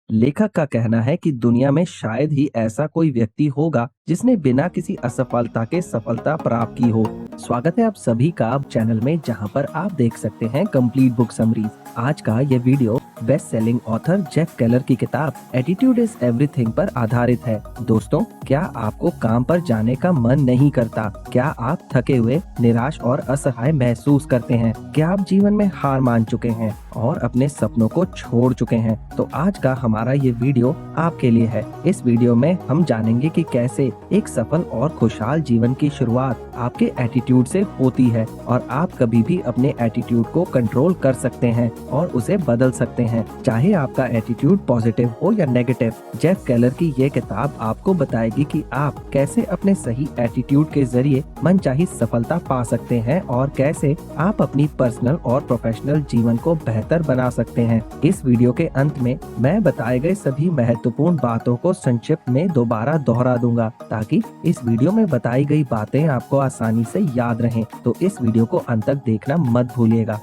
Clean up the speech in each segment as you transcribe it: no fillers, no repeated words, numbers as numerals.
लेखक का कहना है कि दुनिया में शायद ही ऐसा कोई व्यक्ति होगा जिसने बिना किसी असफलता के सफलता प्राप्त की हो। स्वागत है आप सभी का अब चैनल में, जहां पर आप देख सकते हैं कंप्लीट बुक समरीज। आज का ये video best selling author Jeff Keller की किताब एटीट्यूड इज एवरीथिंग पर आधारित है। दोस्तों, क्या आपको काम पर जाने का मन नहीं करता? क्या आप थके हुए, निराश और असहाय महसूस करते हैं? क्या आप जीवन में हार मान चुके हैं और अपने सपनों को छोड़ चुके हैं? तो आज का हमारा ये वीडियो आपके लिए है। इस वीडियो में हम जानेंगे कि कैसे एक सफल और खुशहाल जीवन की शुरुआत आपके एटीट्यूड से होती है और आप कभी भी अपने एटीट्यूड को कंट्रोल कर सकते हैं और उसे बदल सकते हैं, चाहे आपका एटीट्यूड पॉजिटिव हो या नेगेटिव। जेफ केलर की ये किताब आपको बताएगी कि आप कैसे अपने सही एटीट्यूड के जरिए मनचाही सफलता पा सकते हैं और कैसे आप अपनी पर्सनल और प्रोफेशनल जीवन को बेहतर बना सकते हैं। इस वीडियो के अंत में मैं बताए गए सभी महत्वपूर्ण बातों को संक्षिप्त में दोबारा दोहरा दूंगा ताकि इस वीडियो में बताई गई बातें आपको आसानी से याद रहें। तो इस वीडियो को अंत तक देखना मत भूलिएगा।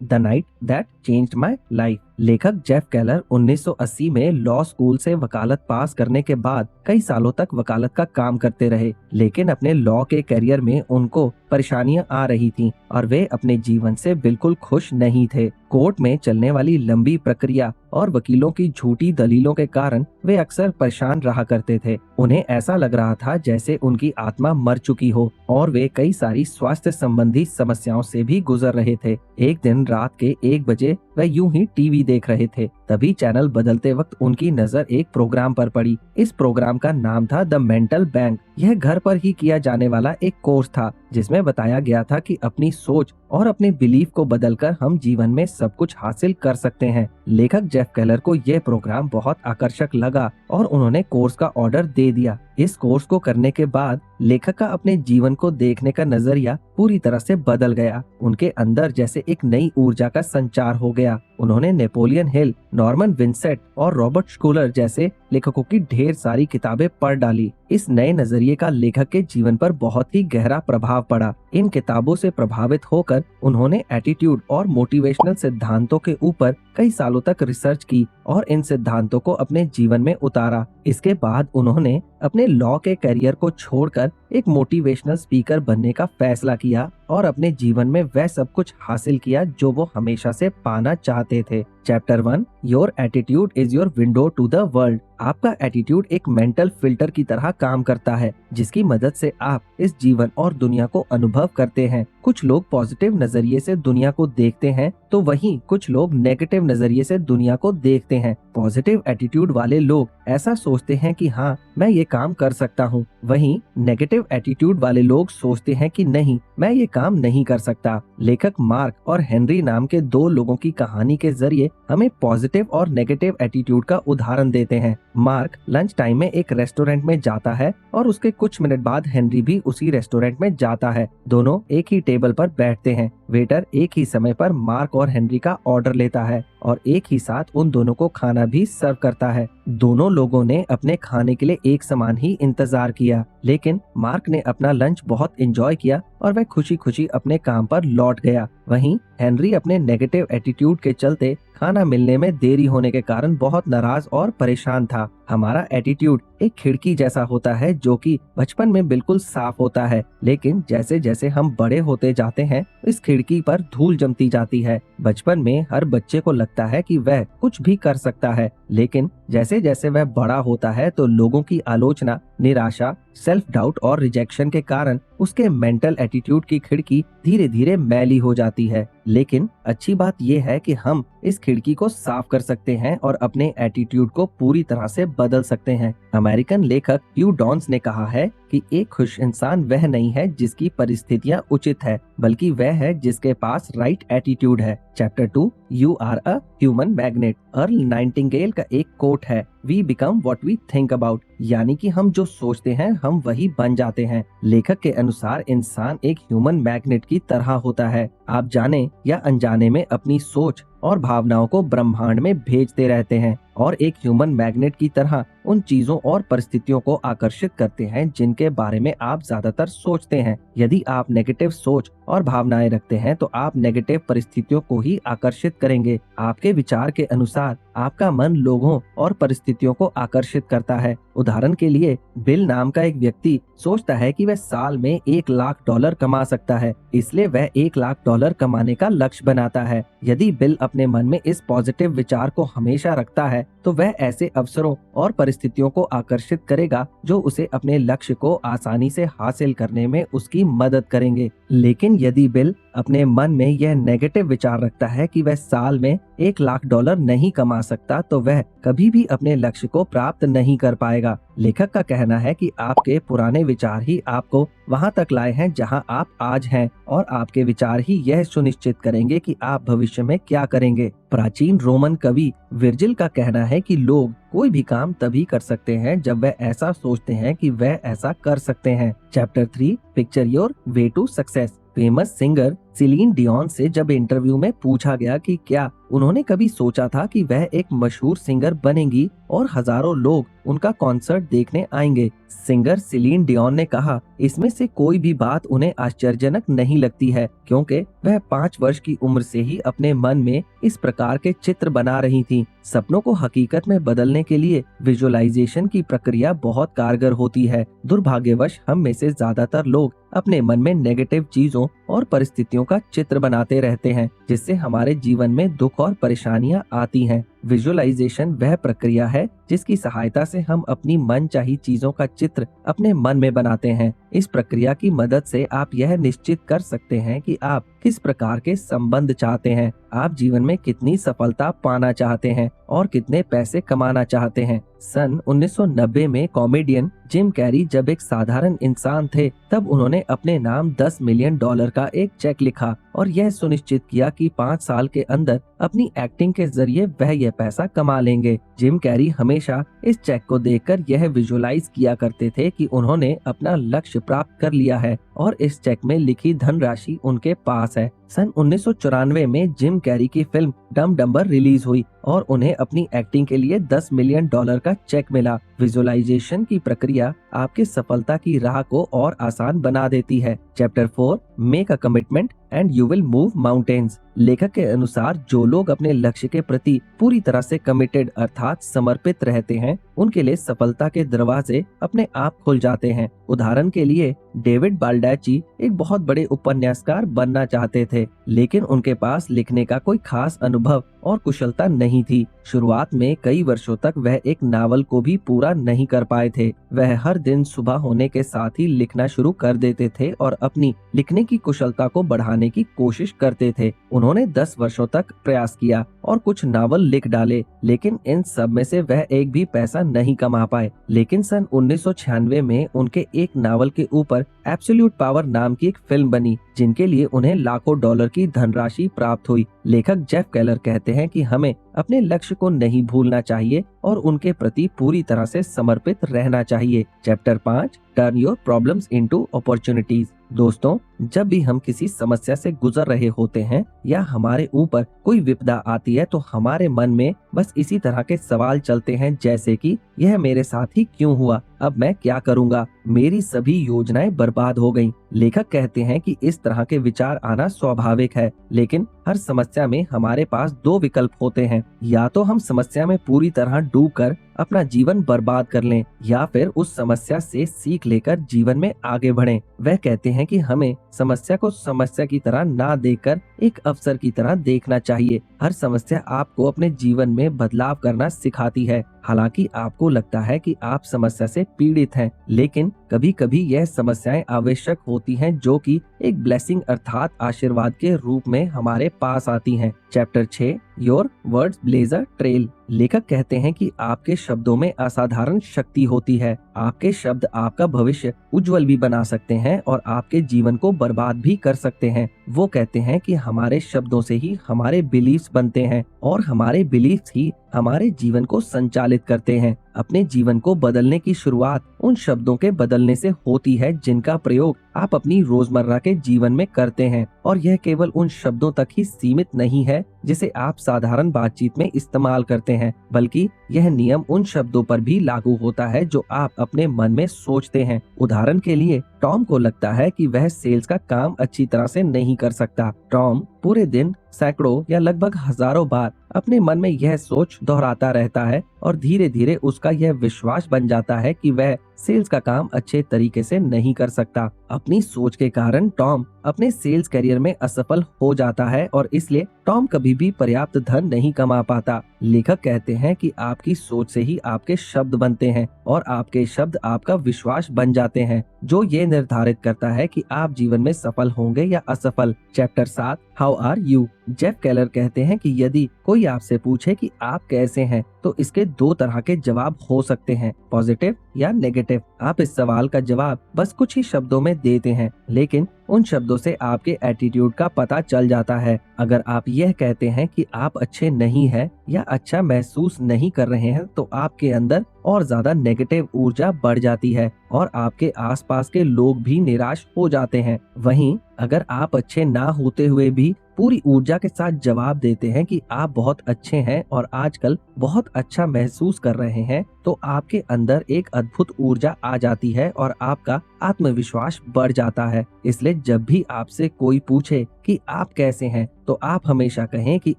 The night that changed my life. लेखक जेफ केलर 1980 में लॉ स्कूल से वकालत पास करने के बाद कई सालों तक वकालत का काम करते रहे, लेकिन अपने लॉ के करियर में उनको परेशानियां आ रही थीं और वे अपने जीवन से बिल्कुल खुश नहीं थे। कोर्ट में चलने वाली लंबी प्रक्रिया और वकीलों की झूठी दलीलों के कारण वे अक्सर परेशान रहा करते थे। उन्हें ऐसा लग रहा था जैसे उनकी आत्मा मर चुकी हो और वे कई सारी स्वास्थ्य संबंधी समस्याओं से भी गुजर रहे थे। एक दिन रात के 1 बजे वह यूं ही टीवी देख रहे थे, तभी चैनल बदलते वक्त उनकी नजर एक प्रोग्राम पर पड़ी। इस प्रोग्राम का नाम था द मेंटल बैंक। यह घर पर ही किया जाने वाला एक कोर्स था जिसमें बताया गया था कि अपनी सोच और अपने बिलीफ को बदलकर हम जीवन में सब कुछ हासिल कर सकते हैं। लेखक जेफ केलर को यह प्रोग्राम बहुत आकर्षक लगा और उन्होंने कोर्स का ऑर्डर दे दिया। इस कोर्स को करने के बाद लेखक का अपने जीवन को देखने का नजरिया पूरी तरह से बदल गया। उनके अंदर जैसे एक नई ऊर्जा का संचार हो गया। उन्होंने नेपोलियन हिल, नॉर्मन विंसेंट और रॉबर्ट शूलर जैसे लेखकों की ढेर सारी किताबें पढ़ डाली। इस नए नजरिए का लेखक के जीवन पर बहुत ही गहरा प्रभाव पड़ा। इन किताबों से प्रभावित होकर उन्होंने एटीट्यूड और मोटिवेशनल सिद्धांतों के ऊपर कई सालों तक रिसर्च की और इन सिद्धांतों को अपने जीवन में उतारा। इसके बाद उन्होंने अपने लॉ के करियर को छोड़कर एक मोटिवेशनल स्पीकर बनने का फैसला किया और अपने जीवन में वह सब कुछ हासिल किया जो वो हमेशा से पाना चाहते थे। Chapter 1, your attitude is your window to the world. आपका एटीट्यूड एक मेंटल फिल्टर की तरह काम करता है जिसकी मदद से आप इस जीवन और दुनिया को अनुभव करते हैं। कुछ लोग पॉजिटिव नजरिए से दुनिया को देखते हैं तो वहीं कुछ लोग नेगेटिव नजरिए से दुनिया को देखते हैं। पॉजिटिव एटीट्यूड वाले लोग ऐसा सोचते हैं कि हाँ, मैं ये काम कर सकता हूँ, वहीं नेगेटिव एटीट्यूड वाले लोग सोचते हैं कि नहीं, मैं ये काम नहीं कर सकता। लेखक मार्क और हेनरी नाम के 2 लोगों की कहानी के जरिए हमें पॉजिटिव और नेगेटिव एटीट्यूड का उदाहरण देते हैं। मार्क लंच टाइम में एक रेस्टोरेंट में जाता है और उसके कुछ मिनट बाद हेनरी भी उसी रेस्टोरेंट में जाता है। दोनों एक ही टेबल पर बैठते हैं। वेटर एक ही समय पर मार्क और हेनरी का ऑर्डर लेता है और एक ही साथ उन दोनों को खाना भी सर्व करता है। दोनों लोगों ने अपने खाने के लिए एक समान ही इंतजार किया, लेकिन मार्क ने अपना लंच बहुत एंजॉय किया और वह खुशी खुशी अपने काम पर लौट गया। वहीं हेनरी अपने नेगेटिव एटीट्यूड के चलते खाना मिलने में देरी होने के कारण बहुत नाराज और परेशान था। हमारा एटीट्यूड एक खिड़की जैसा होता है जो कि बचपन में बिल्कुल साफ होता है, लेकिन जैसे जैसे हम बड़े होते जाते हैं इस खिड़की पर धूल जमती जाती है। बचपन में हर बच्चे को लगता है कि वह कुछ भी कर सकता है, लेकिन जैसे जैसे वह बड़ा होता है तो लोगों की आलोचना, निराशा, सेल्फ डाउट और रिजेक्शन के कारण उसके मेंटल एटीट्यूड की खिड़की धीरे धीरे मैली हो जाती है। लेकिन अच्छी बात यह है कि हम इस खिड़की को साफ कर सकते हैं और अपने एटीट्यूड को पूरी तरह से बदल सकते हैं। अमेरिकन लेखक ह्यू डॉन्स ने कहा है कि एक खुश इंसान वह नहीं है जिसकी परिस्थितियां उचित है, बल्कि वह है जिसके पास राइट एटीट्यूड है। Chapter 2, you are a human magnet. Earl Nightingale का एक कोट है, we become what we think about, यानी कि हम जो सोचते हैं हम वही बन जाते हैं। लेखक के अनुसार इंसान एक ह्यूमन मैग्नेट की तरह होता है। आप जाने या अनजाने में अपनी सोच और भावनाओं को ब्रह्मांड में भेजते रहते हैं और एक ह्यूमन मैग्नेट की तरह उन चीजों और परिस्थितियों को आकर्षित करते हैं जिनके बारे में आप ज्यादातर सोचते हैं। यदि आप नेगेटिव सोच और भावनाएं रखते हैं तो आप नेगेटिव परिस्थितियों को ही आकर्षित करेंगे। आपके विचार के अनुसार आपका मन लोगों और परिस्थितियों को आकर्षित करता है। उदाहरण के लिए बिल नाम का एक व्यक्ति सोचता है कि वह साल में $1,00,000 कमा सकता है, इसलिए वह $1,00,000 कमाने का लक्ष्य बनाता है। यदि बिल अपने मन में इस पॉजिटिव विचार को हमेशा रखता है तो वह ऐसे अवसरों और परिस्थितियों को आकर्षित करेगा जो उसे अपने लक्ष्य को आसानी से हासिल करने में उसकी मदद करेंगे। लेकिन यदि बिल अपने मन में यह नेगेटिव विचार रखता है कि वह साल में $1,00,000 नहीं कमा सकता तो वह कभी भी अपने लक्ष्य को प्राप्त नहीं कर पाएगा। लेखक का कहना है कि आपके पुराने विचार ही आपको वहां तक लाए हैं जहां आप आज हैं, और आपके विचार ही यह सुनिश्चित करेंगे कि आप भविष्य में क्या करेंगे। प्राचीन रोमन कवि विर्जिल का कहना है कि लोग कोई भी काम तभी कर सकते हैं जब वह ऐसा सोचते हैं कि वह ऐसा कर सकते हैं। Chapter 3 picture your way to success. Famous singer Celine Dion से जब इंटरव्यू में पूछा गया कि क्या उन्होंने कभी सोचा था कि वह एक मशहूर सिंगर बनेंगी और हजारों लोग उनका कॉन्सर्ट देखने आएंगे, सिंगर सिलीन डियोन ने कहा, इसमें से कोई भी बात उन्हें आश्चर्यजनक नहीं लगती है, क्योंकि वह 5 वर्ष की उम्र से ही अपने मन में इस प्रकार के चित्र बना रही थी। सपनों को हकीकत में बदलने के लिए विजुअलाइजेशन की प्रक्रिया बहुत कारगर होती है। दुर्भाग्यवश हम में से ज्यादातर लोग अपने मन में नेगेटिव चीजों और परिस्थितियों का चित्र बनाते रहते हैं, जिससे हमारे जीवन में दुख और परेशानियां आती हैं। विजुअलाइजेशन वह प्रक्रिया है जिसकी सहायता से हम अपनी मनचाही चीजों का चित्र अपने मन में बनाते हैं। इस प्रक्रिया की मदद से आप यह निश्चित कर सकते हैं कि आप किस प्रकार के संबंध चाहते हैं, आप जीवन में कितनी सफलता पाना चाहते हैं और कितने पैसे कमाना चाहते हैं। सन 1990 में कॉमेडियन जिम कैरी जब एक साधारण इंसान थे, तब उन्होंने अपने नाम $10 मिलियन का एक चेक लिखा और यह सुनिश्चित किया कि 5 साल के अंदर अपनी एक्टिंग के जरिए वह यह पैसा कमा लेंगे। जिम कैरी हमेशा इस चेक को देखकर यह विजुअलाइज किया करते थे कि उन्होंने अपना लक्ष्य प्राप्त कर लिया है और इस चेक में लिखी धनराशि उनके पास है। सन 1994 में जिम कैरी की फिल्म डम डम्बर रिलीज हुई और उन्हें अपनी एक्टिंग के लिए $10 मिलियन का चेक मिला। विजुअलाइजेशन की प्रक्रिया आपके सफलता की राह को और आसान बना देती है। Chapter 4 make a commitment and you will move mountains. लेखक के अनुसार जो लोग अपने लक्ष्य के प्रति पूरी तरह से कमिटेड अर्थात समर्पित रहते हैं, उनके लिए सफलता के दरवाजे अपने आप खुल जाते हैं। उदाहरण के लिए डेविड बाल्डाची एक बहुत बड़े उपन्यासकार बनना चाहते थे, लेकिन उनके पास लिखने का कोई खास अनुभव और कुशलता नहीं थी। शुरुआत में कई वर्षों तक वह एक नावल को भी पूरा नहीं कर पाए थे। वह हर दिन सुबह होने के साथ ही लिखना शुरू कर देते थे और अपनी लिखने की कुशलता को बढ़ाने की कोशिश करते थे। उन्होंने 10 वर्षों तक प्रयास किया और कुछ नावल लिख डाले, लेकिन इन सब में से वह एक भी पैसा नहीं कमा पाए। लेकिन सन 1996 में उनके एक नावल के ऊपर एब्सोल्यूट पावर नाम की एक फिल्म बनी, जिनके लिए उन्हें लाखों डॉलर की धनराशि प्राप्त हुई। लेखक जेफ केलर कहते हैं कि हमें अपने लक्ष्य को नहीं भूलना चाहिए और उनके प्रति पूरी तरह से समर्पित रहना चाहिए। Chapter 5 turn your problems into opportunities. दोस्तों, जब भी हम किसी समस्या से गुजर रहे होते हैं या हमारे ऊपर कोई विपदा आती है तो हमारे मन में बस इसी तरह के सवाल चलते हैं, जैसे कि यह मेरे साथ ही क्यों हुआ, अब मैं क्या करूंगा, मेरी सभी योजनाएं बर्बाद हो गईं। लेखक कहते हैं कि इस तरह के विचार आना स्वाभाविक है, लेकिन हर समस्या में हमारे पास 2 विकल्प होते हैं। या तो हम समस्या में पूरी तरह डूबकर अपना जीवन बर्बाद कर लें या फिर उस समस्या से सीख लेकर जीवन में आगे बढ़ें। वह कहते हैं कि हमें समस्या को समस्या की तरह ना देखकर एक अवसर की तरह देखना चाहिए। हर समस्या आपको अपने जीवन में बदलाव करना सिखाती है। हालांकि आपको लगता है कि आप समस्या से पीड़ित हैं, लेकिन कभी कभी यह समस्याएं आवश्यक होती हैं जो कि एक ब्लेसिंग अर्थात आशीर्वाद के रूप में हमारे पास आती हैं। Chapter 6 your words blaze a trail. लेखक कहते हैं कि आपके शब्दों में असाधारण शक्ति होती है। आपके शब्द आपका भविष्य उज्जवल भी बना सकते हैं और आपके जीवन को बर्बाद भी कर सकते हैं। वो कहते हैं कि हमारे शब्दों से ही हमारे बिलीफ्स बनते हैं और हमारे बिलीफ्स ही हमारे जीवन को संचालित करते हैं। अपने जीवन को बदलने की शुरुआत उन शब्दों के बदलने से होती है जिनका प्रयोग आप अपनी रोजमर्रा के जीवन में करते हैं, और यह केवल उन शब्दों तक ही सीमित नहीं है जिसे आप साधारण बातचीत में इस्तेमाल करते हैं, बल्कि यह नियम उन शब्दों पर भी लागू होता है जो आप अपने मन में सोचते हैं। उदाहरण के लिए, टॉम को लगता है कि वह सेल्स का काम अच्छी तरह से नहीं कर सकता। टॉम पूरे दिन सैकड़ों या लगभग हजारों बार अपने मन में यह सोच दोहराता रहता है, और धीरे धीरे उसका यह विश्वास बन जाता है कि वह सेल्स का काम अच्छे तरीके से नहीं कर सकता। अपनी सोच के कारण टॉम अपने सेल्स करियर में असफल हो जाता है, और इसलिए टॉम कभी भी पर्याप्त धन नहीं कमा पाता। लेखक कहते हैं कि आपकी सोच से ही आपके शब्द बनते हैं, और आपके शब्द आपका विश्वास बन जाते हैं, जो ये निर्धारित करता है कि आप जीवन में सफल होंगे या असफल। Chapter 7, how are you. Jeff Keller कहते हैं कि यदि कोई आपसे पूछे कि आप कैसे हैं, तो इसके दो तरह के जवाब हो सकते हैं, पॉजिटिव या नेगेटिव। आप इस सवाल का जवाब बस कुछ ही शब्दों में देते हैं, लेकिन उन शब्दों से आपके एटीट्यूड का पता चल जाता है। अगर आप यह कहते हैं कि आप अच्छे नहीं हैं या अच्छा महसूस नहीं कर रहे हैं, तो आपके अंदर और ज्यादा नेगेटिव ऊर्जा बढ़ जाती है, और आपके आसपास के लोग भी निराश हो जाते हैं। वहीं अगर आप अच्छे ना होते हुए भी पूरी ऊर्जा के साथ जवाब देते हैं कि आप बहुत अच्छे हैं और आजकल बहुत अच्छा महसूस कर रहे हैं, तो आपके अंदर एक अद्भुत ऊर्जा आ जाती है और आपका आत्मविश्वास बढ़ जाता है। इसलिए जब भी आपसे कोई पूछे कि आप कैसे हैं, तो आप हमेशा कहें कि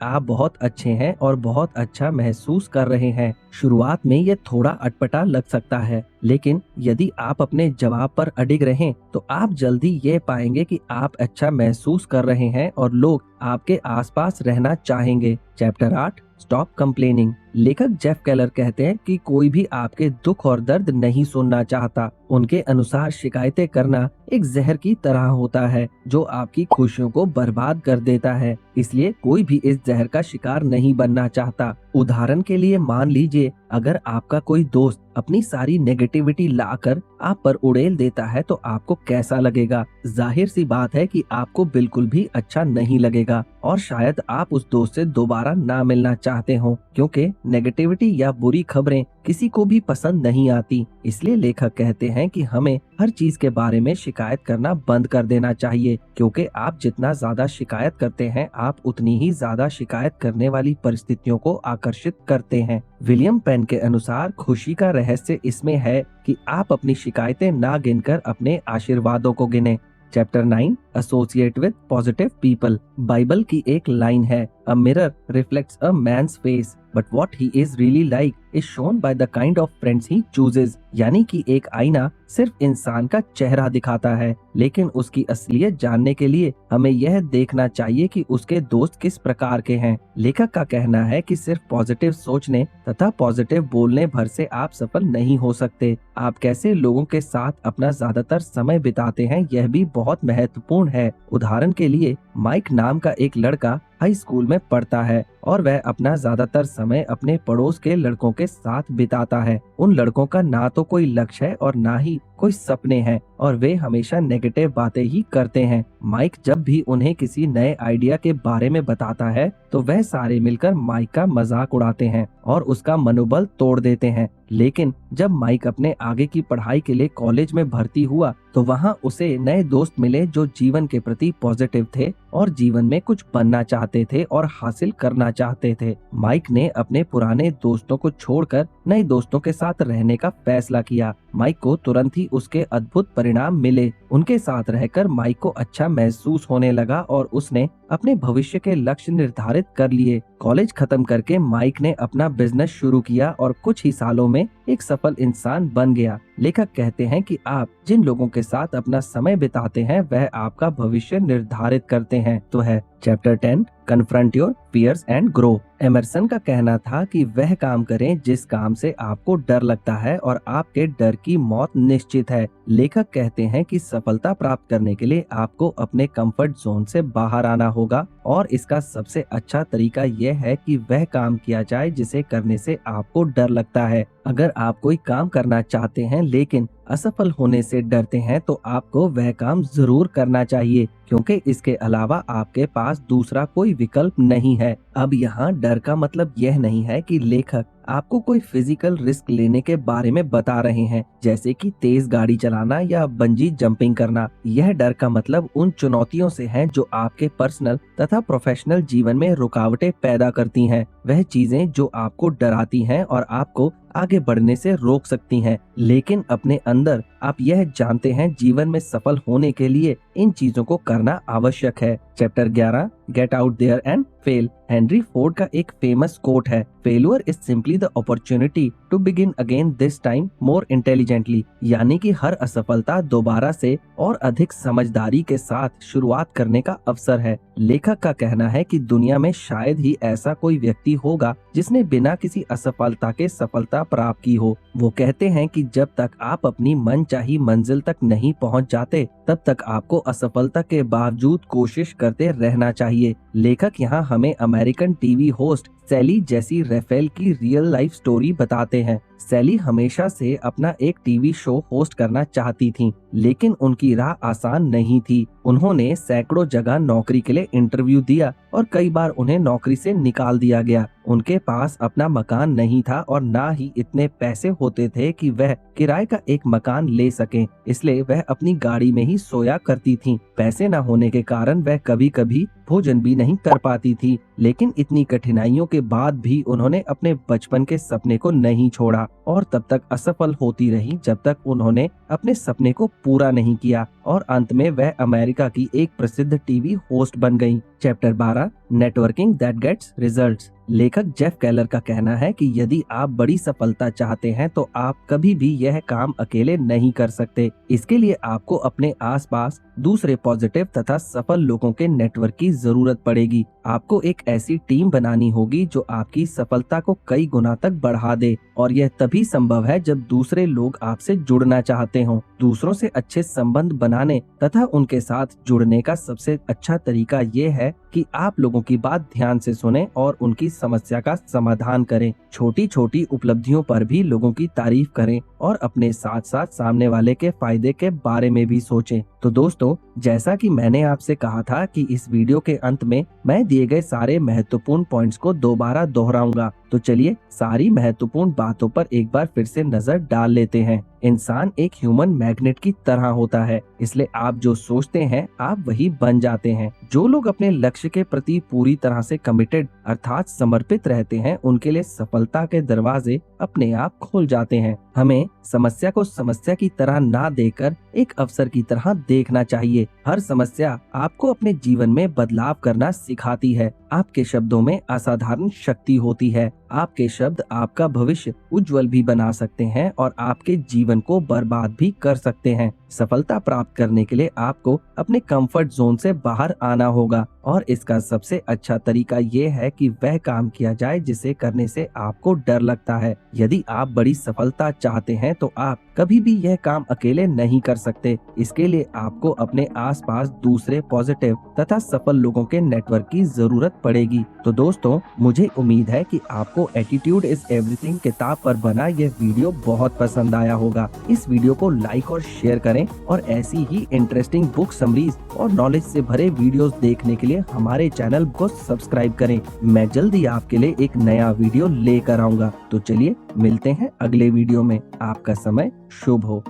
आप बहुत अच्छे हैं और बहुत अच्छा महसूस कर रहे हैं। शुरुआत में ये थोड़ा अटपटा लग सकता है, लेकिन यदि आप अपने जवाब पर अडिग रहें, तो आप जल्दी ये पाएंगे कि आप अच्छा महसूस कर रहे हैं और लोग आपके आसपास रहना चाहेंगे। Chapter 8, stop complaining. लेखक जेफ केलर कहते हैं कि कोई भी आपके दुख और दर्द नहीं सुनना चाहता। उनके अनुसार शिकायतें करना एक जहर की तरह होता है जो आपकी खुशियों को बर्बाद कर देता है। इसलिए कोई भी इस जहर का शिकार नहीं बनना चाहता। उदाहरण के लिए मान लीजिए, अगर आपका कोई दोस्त अपनी सारी नेगेटिविटी लाकर आप पर उड़ेल देता है, तो आपको कैसा लगेगा? जाहिर सी बात है कि आपको बिल्कुल भी अच्छा नहीं लगेगा, और शायद आप उस दोस्त से दोबारा ना मिलना चाहते हो, क्योंकि नेगेटिविटी या बुरी खबरें किसी को भी पसंद नहीं आती। इसलिए लेखक कहते हैं कि हमें हर चीज के बारे में शिकायत करना बंद कर देना चाहिए, क्योंकि आप जितना ज्यादा शिकायत करते हैं, आप उतनी ही ज्यादा शिकायत करने वाली परिस्थितियों को आकर्षित करते हैं। विलियम पेन के अनुसार खुशी का रहस्य इसमें है कि आप अपनी शिकायतें ना गिनकर अपने आशीर्वादों को गिने। Chapter 9, associate with positive people. Bible की एक लाइन है, a mirror reflects a man's face, but what he is really like is shown by the kind of friends he chooses. यानी कि एक आईना सिर्फ इंसान का चेहरा दिखाता है, लेकिन उसकी असलियत जानने के लिए हमें यह देखना चाहिए कि उसके दोस्त किस प्रकार के हैं। लेखक का कहना है कि सिर्फ पॉजिटिव सोचने तथा पॉजिटिव बोलने भर से आप सफल नहीं हो सकते। आप कैसे लोगों के साथ अपना ज्यादातर समय बिताते हैं, यह भी बहुत महत्वपूर्ण है। उदाहरण के लिए, माइक नाम का एक लड़का हाई स्कूल में पढ़ता है और वह अपना ज्यादातर समय अपने पड़ोस के लड़कों के साथ बिताता है। उन लड़कों का ना तो कोई लक्ष्य है और ना ही कोई सपने हैं, और वे हमेशा नेगेटिव बातें ही करते हैं। माइक जब भी उन्हें किसी नए आइडिया के बारे में बताता है, तो वह सारे मिलकर माइक का मजाक उड़ाते हैं और उसका मनोबल तोड़ देते हैं। लेकिन जब माइक अपने आगे की पढ़ाई के लिए कॉलेज में भर्ती हुआ, तो वहाँ उसे नए दोस्त मिले जो जीवन के प्रति पॉजिटिव थे और जीवन में कुछ बनना चाहते थे और हासिल करना चाहते थे। माइक ने अपने पुराने दोस्तों को छोड़कर नए दोस्तों के साथ रहने का फैसला किया। माइक को तुरंत ही उसके अद्भुत परिणाम मिले। उनके साथ रहकर माइक को अच्छा महसूस होने लगा और उसने अपने भविष्य के लक्ष्य निर्धारित कर लिए। कॉलेज खत्म करके माइक ने अपना बिजनेस शुरू किया और कुछ ही सालों में एक सफल इंसान बन गया। लेखक कहते हैं कि आप जिन लोगों के साथ अपना समय बिताते हैं, वह आपका भविष्य निर्धारित करते हैं। तो है chapter 10, confront your fears and grow. Emerson का कहना था कि वह काम करें जिस काम से आपको डर लगता है और आपके डर की मौत निश्चित है। लेखक कहते हैं कि सफलता प्राप्त करने के लिए आपको अपने कंफर्ट जोन से बाहर आना होगा, और इसका सबसे अच्छा तरीका यह है कि वह काम किया जाए जिसे करने से आपको डर लगता है। अगर आप कोई काम करना चाहते हैं लेकिन असफल होने से डरते हैं, तो आपको वह काम जरूर करना चाहिए, क्योंकि इसके अलावा आपके पास दूसरा कोई विकल्प नहीं है। अब यहाँ डर का मतलब यह नहीं है कि लेखक आपको कोई फिजिकल रिस्क लेने के बारे में बता रहे हैं, जैसे कि तेज गाड़ी चलाना या बंजी जंपिंग करना। यह डर का मतलब उन चुनौतियों से है जो आपके पर्सनल तथा प्रोफेशनल जीवन में रुकावटें पैदा करती हैं। वह चीजें जो आपको डराती हैं और आपको आगे बढ़ने से रोक सकती हैं, लेकिन अपने अंदर आप यह जानते हैं जीवन में सफल होने के लिए इन चीजों को करना आवश्यक है। Chapter 11, get out there and fail. Henry Ford का एक फेमस कोट है, failure is simply the opportunity to begin again, this time more intelligently. यानी कि हर असफलता दोबारा से और अधिक समझदारी के साथ शुरुआत करने का अवसर है। लेखक का कहना है कि दुनिया में शायद ही ऐसा कोई व्यक्ति होगा जिसने बिना किसी असफलता के सफलता प्राप्त की हो। वो कहते हैं कि जब तक आप अपनी मनचाही मंजिल तक नहीं पहुंच जाते, तब तक आपको असफलता के बावजूद कोशिश करते रहना चाहिए। लेखक यहाँ हमें अमेरिकन टीवी होस्ट सैली जेसी रेफेल की रियल लाइफ स्टोरी बताते हैं। सैली हमेशा से अपना एक टीवी शो होस्ट करना चाहती थीं, लेकिन उनकी राह आसान नहीं थी। उन्होंने सैकड़ों जगह नौकरी के लिए इंटरव्यू दिया और कई बार उन्हें नौकरी से निकाल दिया गया। उनके पास अपना मकान नहीं था और ना ही इतने पैसे होते थे कि वह किराए का एक मकान ले सकें, इसलिए वह अपनी गाड़ी में ही सोया करती थीं। पैसे न होने के कारण वह कभी कभी भोजन भी नहीं कर पाती थी, लेकिन इतनी कठिनाइयों के बाद भी उन्होंने अपने बचपन के सपने को नहीं छोड़ा और तब तक असफल होती रही जब तक उन्होंने अपने सपने को पूरा नहीं किया और अंत में वह अमेरिका की एक प्रसिद्ध टीवी होस्ट बन गईं। Chapter 12, networking that gets results. लेखक जेफ केलर का कहना है कि यदि आप बड़ी सफलता चाहते हैं तो आप कभी भी यह काम अकेले नहीं कर सकते। इसके लिए आपको अपने आसपास दूसरे पॉजिटिव तथा सफल लोगों के नेटवर्क की जरूरत पड़ेगी। आपको एक ऐसी टीम बनानी होगी जो आपकी सफलता को कई गुना तक बढ़ा दे, और यह तभी संभव है जब दूसरे लोग आपसे जुड़ना चाहते हों। दूसरों से अच्छे संबंध बनाने तथा उनके साथ जुड़ने का सबसे अच्छा तरीका ये है कि आप लोगों की बात ध्यान से सुनें और उनकी समस्या का समाधान करें। छोटी छोटी उपलब्धियों पर भी लोगों की तारीफ करें और अपने साथ साथ सामने वाले के फायदे के बारे में भी सोचें। तो दोस्तों, जैसा कि मैंने आपसे कहा था कि इस वीडियो के अंत में मैं दिए गए सारे महत्वपूर्ण पॉइंट्स को दोबारा दोहराऊंगा, तो चलिए सारी महत्वपूर्ण बातों पर एक बार फिर से नजर डाल लेते हैं। इंसान एक ह्यूमन मैग्नेट की तरह होता है, इसलिए आप जो सोचते हैं आप वही बन जाते हैं। जो लोग अपने लक्ष्य के प्रति पूरी तरह से कमिटेड अर्थात समर्पित रहते हैं, उनके लिए सफलता के दरवाजे अपने आप खोल जाते हैं। हमें समस्या को समस्या की तरह ना देकर एक अवसर की तरह देखना चाहिए। हर समस्या आपको अपने जीवन में बदलाव करना सिखाती है। आपके शब्दों में असाधारण शक्ति होती है। आपके शब्द आपका भविष्य उज्जवल भी बना सकते हैं और आपके जीवन को बर्बाद भी कर सकते हैं। सफलता प्राप्त करने के लिए आपको अपने कंफर्ट जोन से बाहर आना होगा, और इसका सबसे अच्छा तरीका ये है कि वह काम किया जाए जिसे करने से आपको डर लगता है। यदि आप बड़ी सफलता चाहते हैं तो आप कभी भी यह काम अकेले नहीं कर सकते। इसके लिए आपको अपने आसपास दूसरे पॉजिटिव तथा सफल लोगों के नेटवर्क की जरूरत पड़ेगी। तो दोस्तों, मुझे उम्मीद है कि आपको एटीट्यूड इज एवरीथिंग किताब पर बना यह वीडियो बहुत पसंद आया होगा। इस वीडियो को लाइक और शेयर करें और ऐसी ही इंटरेस्टिंग बुक समरीज और नॉलेज से भरे वीडियोस देखने के लिए हमारे चैनल को सब्सक्राइब करें। मैं जल्दी आपके लिए एक नया वीडियो लेकर आऊंगा। तो चलिए मिलते हैं अगले वीडियो में। आपका समय शुभ हो।